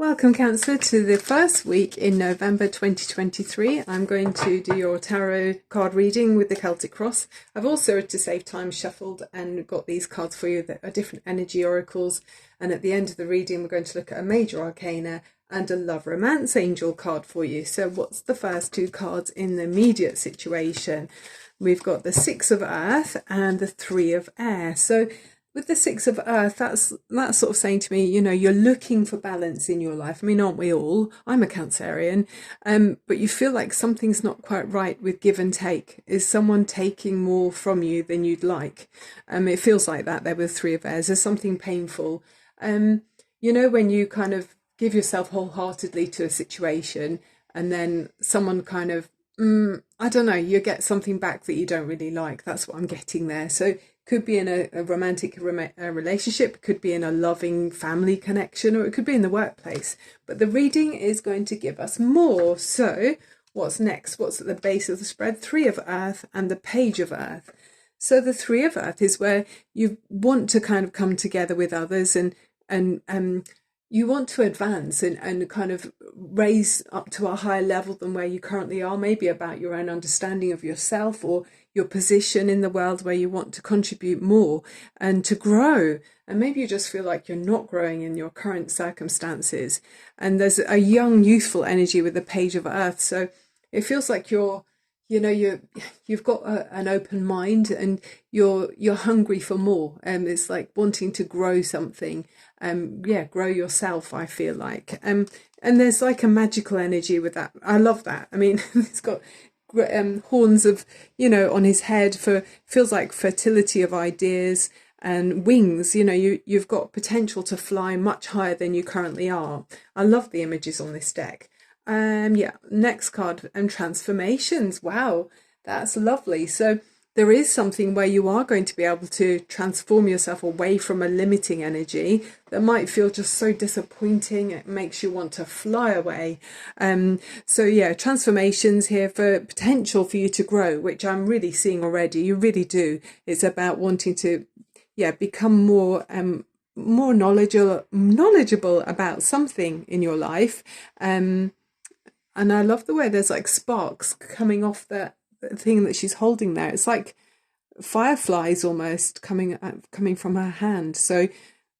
Welcome, Cancer, to the first week in November 2023. I'm going to do your tarot card reading with the Celtic Cross. I've also, to save time, shuffled and got these cards for you that are different energy oracles. And at the end of the reading, we're going to look at a major arcana and a love romance angel card for you. So what's the first two cards in the immediate situation? We've got the Six of Earth and the Three of Air. So with the Six of Earth, that's sort of saying to me, you know, you're looking for balance in your life. I mean, aren't we all? I'm a Cancerian, but you feel like something's not quite right with give and take. Is someone taking more from you than you'd like? It feels like that there with Three of Airs. There's something painful. You know, when you kind of give yourself wholeheartedly to a situation and then someone kind of, I don't know, you get something back that you don't really like. That's what I'm getting there. So could be in a romantic relationship, could be in a loving family connection, or it could be in the workplace. But the reading is going to give us more. So what's next? What's at the base of the spread? Three of Earth and the Page of Earth. So the Three of Earth is where you want to kind of come together with others and you want to advance and kind of raise up to a higher level than where you currently are, maybe about your own understanding of yourself or your position in the world, where you want to contribute more and to grow. And maybe you just feel like you're not growing in your current circumstances. And there's a young, youthful energy with the Page of Earth. So it feels like you've got an open mind and you're hungry for more. It's like wanting to grow something. Grow yourself, I feel like. And there's like a magical energy with that. I love that. I mean, it's got horns of, on his head feels like fertility of ideas, and wings. You've got potential to fly much higher than you currently are. I love the images on this deck. Next card, transformations. Wow, that's lovely. So there is something where you are going to be able to transform yourself away from a limiting energy that might feel just so disappointing. It makes you want to fly away. Transformations here for potential for you to grow, which I'm really seeing already. You really do. It's about wanting to, become more knowledgeable about something in your life. And I love the way there's like sparks coming off that thing that she's holding there. It's like fireflies almost coming from her hand. So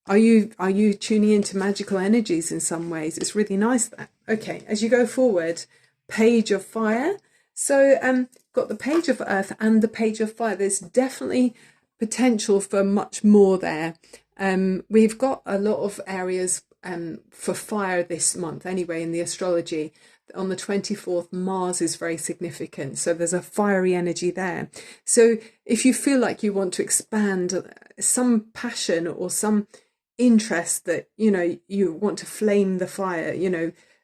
are you tuning into magical energies in some ways? It's really nice that. Okay, as you go forward, Page of Fire. So got the Page of Earth and the Page of Fire. There's definitely potential for much more there. We've got a lot of areas for fire this month anyway in the astrology. On the 24th, Mars is very significant. So there's a fiery energy there. So if you feel like you want to expand some passion or some interest that, you want to flame the fire,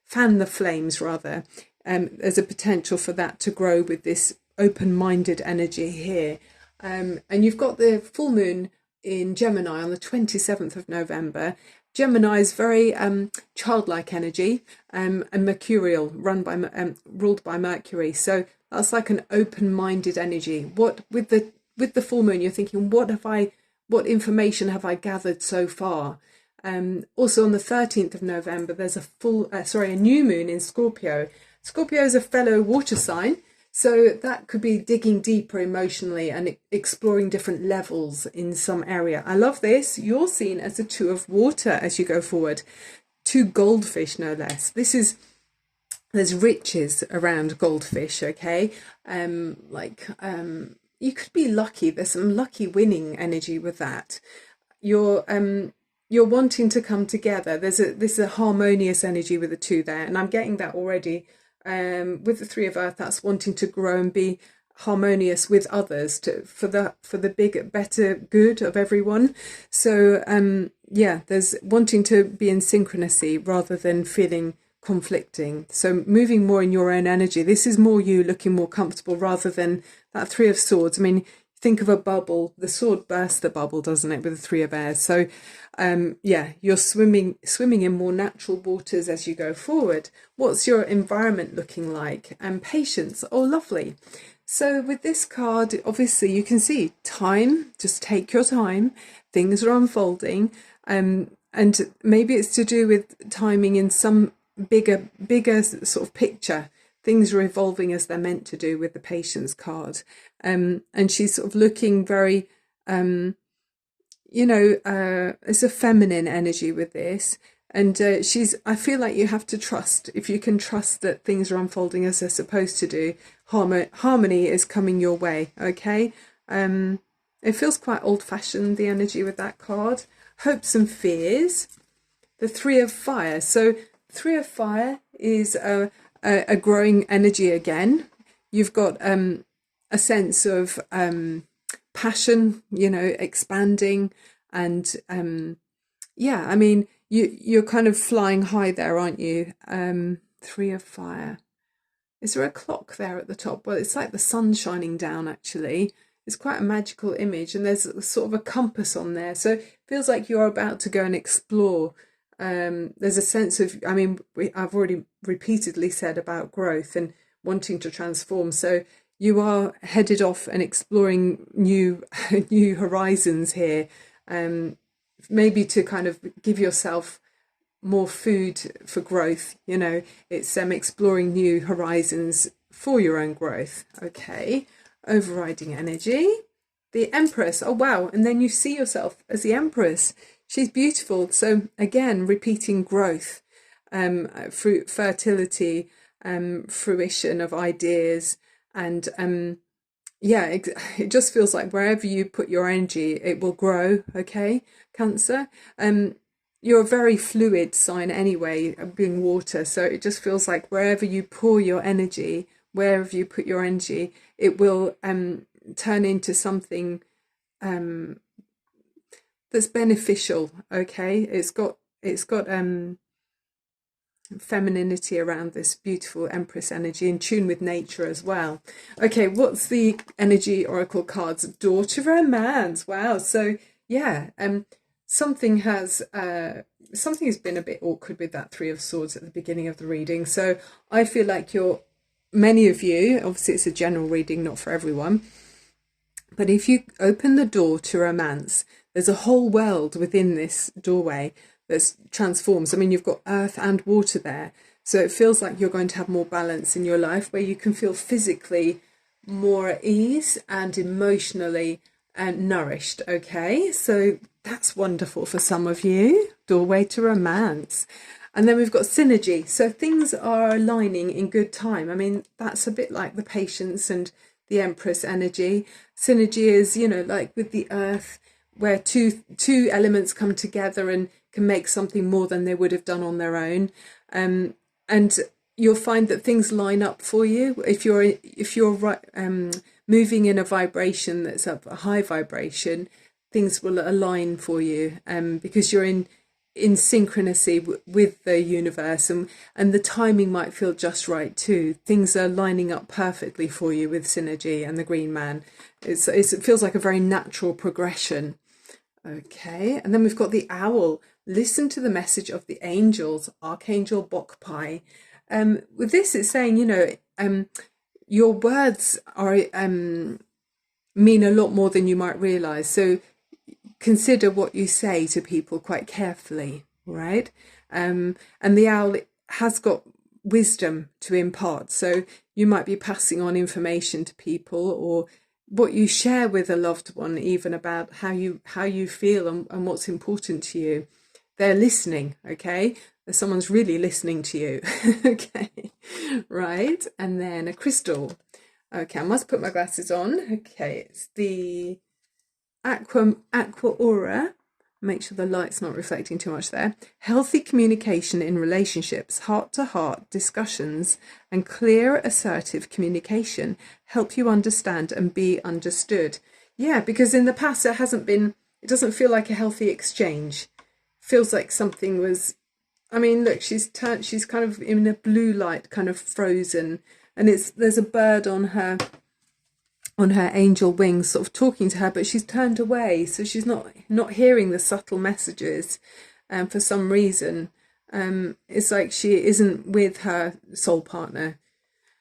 fan the flames rather, there's a potential for that to grow with this open-minded energy here. And you've got the full moon in Gemini on the 27th of November. Gemini is very childlike energy and mercurial, ruled by Mercury. So that's like an open-minded energy. With the full moon, you're thinking, what information have I gathered so far? Also on the 13th of November, there's a new moon in Scorpio. Scorpio is a fellow water sign. So that could be digging deeper emotionally and exploring different levels in some area. I love this. You're seen as a two of water as you go forward. Two goldfish, no less. There's riches around goldfish, okay? You could be lucky. There's some lucky winning energy with that. You're wanting to come together. This is a harmonious energy with the two there. And I'm getting that already. With the Three of Earth, that's wanting to grow and be harmonious with others for the big, better good of everyone. So there's wanting to be in synchronicity rather than feeling conflicting. So moving more in your own energy. This is more you looking more comfortable rather than that Three of Swords. I mean, think of a bubble. The sword bursts the bubble, doesn't it, with the Three of Airs? So you're swimming in more natural waters as you go forward. What's your environment looking like? And patience. Oh, lovely. So with this card, obviously you can see time. Just take your time. Things are unfolding. and maybe it's to do with timing in some bigger sort of picture. Things are evolving as they're meant to do with the Patience card. And she's sort of looking very, it's a feminine energy with this. And I feel like you have to trust. If you can trust that things are unfolding as they're supposed to do, harmony is coming your way, okay? It feels quite old-fashioned, the energy with that card. Hopes and fears. The Three of Fire. So Three of Fire is a growing energy again. You've got a sense of passion, expanding, and yeah, I mean, you're kind of flying high there, aren't you? Three of Fire. Is there a clock there at the top? Well, it's like the sun shining down, actually. It's quite a magical image, and there's sort of a compass on there. So it feels like you're about to go and explore. There's a sense of, I mean, I've already repeatedly said about growth and wanting to transform. So you are headed off and exploring new horizons here. Maybe to kind of give yourself more food for growth. It's exploring new horizons for your own growth. Okay, overriding energy, the Empress. Oh wow, and then you see yourself as the Empress. She's beautiful. So again, repeating growth, fertility, fruition of ideas, and yeah, it just feels like wherever you put your energy, it will grow. Okay, Cancer. You're a very fluid sign anyway, being water. So it just feels like wherever you pour your energy, wherever you put your energy, it will turn into something that's beneficial. Okay, it's got femininity around this beautiful Empress energy, in tune with nature as well. Okay, what's the energy oracle cards? Door to Romance. Wow. So yeah, something has been a bit awkward with that Three of Swords at the beginning of the reading. So I feel like many of you, obviously it's a general reading, not for everyone, but if you open the door to romance, there's a whole world within this doorway that transforms. I mean, you've got earth and water there. So it feels like you're going to have more balance in your life, where you can feel physically more at ease and emotionally nourished. Okay, so that's wonderful for some of you. Doorway to romance. And then we've got synergy. So things are aligning in good time. I mean, that's a bit like the Patience and the Empress energy. Synergy is, like with the earth, where two elements come together and can make something more than they would have done on their own. And you'll find that things line up for you if you're moving in a vibration that's up a high vibration. Things will align for you because you're in synchronicity with the universe, and the timing might feel just right too. Things are lining up perfectly for you with synergy and the Green Man. It feels like a very natural progression. Okay, and then we've got the Owl. Listen to the message of the angels, Archangel Bokpai. With this, it's saying, your words are mean a lot more than you might realize. So consider what you say to people quite carefully, right? And the owl has got wisdom to impart. So you might be passing on information to people, or what you share with a loved one, even about how you feel and what's important to you. They're listening, okay? Someone's really listening to you. Okay, right? And then a crystal. Okay, I must put my glasses on. Okay, it's the Aqua Aura. Make sure the light's not reflecting too much there. Healthy communication in relationships, heart-to-heart discussions, and clear, assertive communication help you understand and be understood. Yeah, because in the past it doesn't feel like a healthy exchange. Feels like something was, I mean, look, she's kind of in a blue light, kind of frozen, and there's a bird on her angel wings sort of talking to her, but she's turned away, so she's not hearing the subtle messages for some reason. It's like she isn't with her soul partner.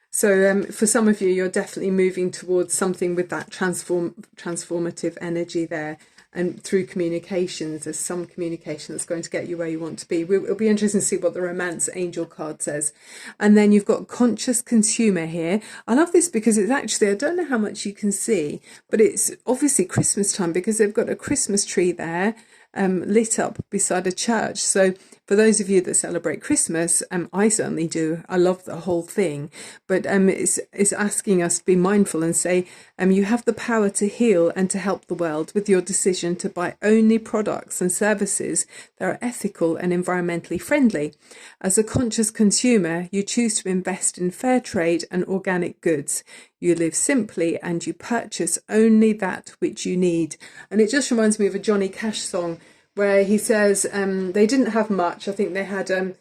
So for some of you, you're definitely moving towards something with that transformative energy there. and through communications, there's some communication that's going to get you where you want to be. It'll be interesting to see what the romance angel card says. And then you've got conscious consumer here. I love this because it's actually, I don't know how much you can see, but it's obviously Christmas time because they've got a Christmas tree there lit up beside a church. So for those of you that celebrate Christmas, I certainly do. I love the whole thing, but it's asking us to be mindful and say, you have the power to heal and to help the world with your decision to buy only products and services that are ethical and environmentally friendly. As a conscious consumer, you choose to invest in fair trade and organic goods. You live simply and you purchase only that which you need. And it just reminds me of a Johnny Cash song where he says they didn't have much. I think they had, I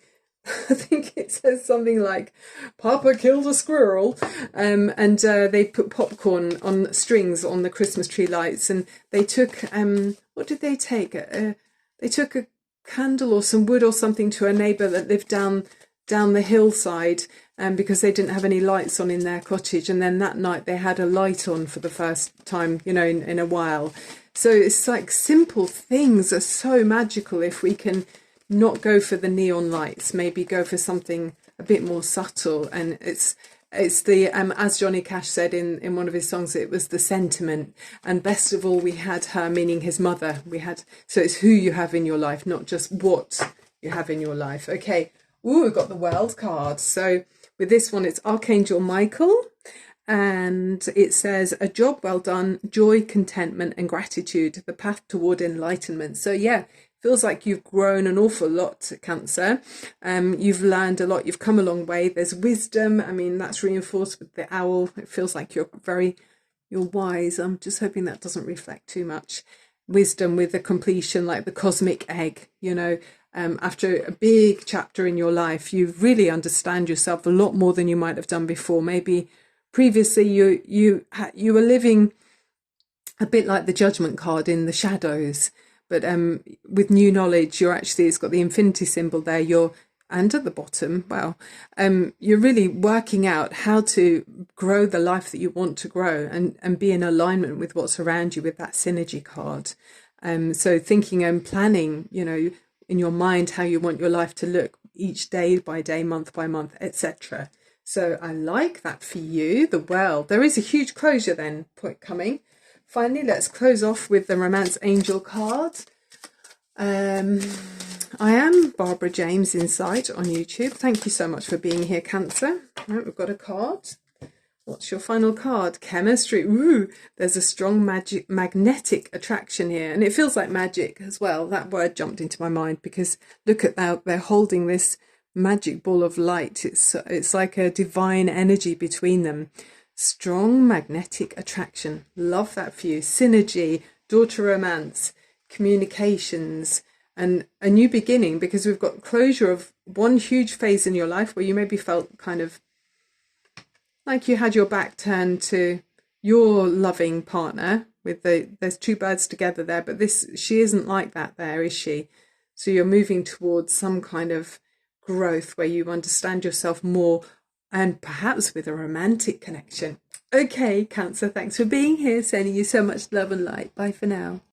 think it says something like, Papa killed a squirrel. And they put popcorn on strings on the Christmas tree lights. And they took, what did they take? They took a candle or some wood or something to a neighbour that lived down the hillside, because they didn't have any lights on in their cottage. And then that night they had a light on for the first time, in a while. So it's like simple things are so magical if we can not go for the neon lights, maybe go for something a bit more subtle. And it's the, as Johnny Cash said in one of his songs, it was the sentiment. And best of all, we had her, meaning his mother. So it's who you have in your life, not just what you have in your life. Okay. Ooh, we've got the World card. So with this one, it's Archangel Michael. And it says, a job well done, joy, contentment and gratitude, the path toward enlightenment. So yeah, feels like you've grown an awful lot, Cancer. You've learned a lot. You've come a long way. There's wisdom. I mean, that's reinforced with the owl. It feels like you're wise. I'm just hoping that doesn't reflect too much. Wisdom with the completion, like the cosmic egg, after a big chapter in your life, you really understand yourself a lot more than you might have done before. Maybe previously you were living a bit like the Judgment card in the shadows, but with new knowledge, it's got the infinity symbol there. And at the bottom, you're really working out how to grow the life that you want to grow and be in alignment with what's around you with that synergy card. So thinking and planning, in your mind how you want your life to look each day by day, month by month, etc. So I like that for you. The world. There is a huge closure then coming. Finally, let's close off with the Romance Angel card. I am Barbara James Insight on YouTube. Thank you so much for being here, Cancer. Right, we've got a card. What's your final card? Chemistry. Ooh, there's a strong magnetic attraction here. And it feels like magic as well. That word jumped into my mind because look at that. They're holding this magic ball of light. It's like a divine energy between them. Strong magnetic attraction. Love that for you. Synergy, daughter romance, communications, and a new beginning, because we've got closure of one huge phase in your life where you maybe felt kind of like you had your back turned to your loving partner there's two birds together there, but she isn't like that there, is she? So you're moving towards some kind of growth where you understand yourself more, and perhaps with a romantic connection. Okay, Cancer, thanks for being here. Sending you so much love and light. Bye for now.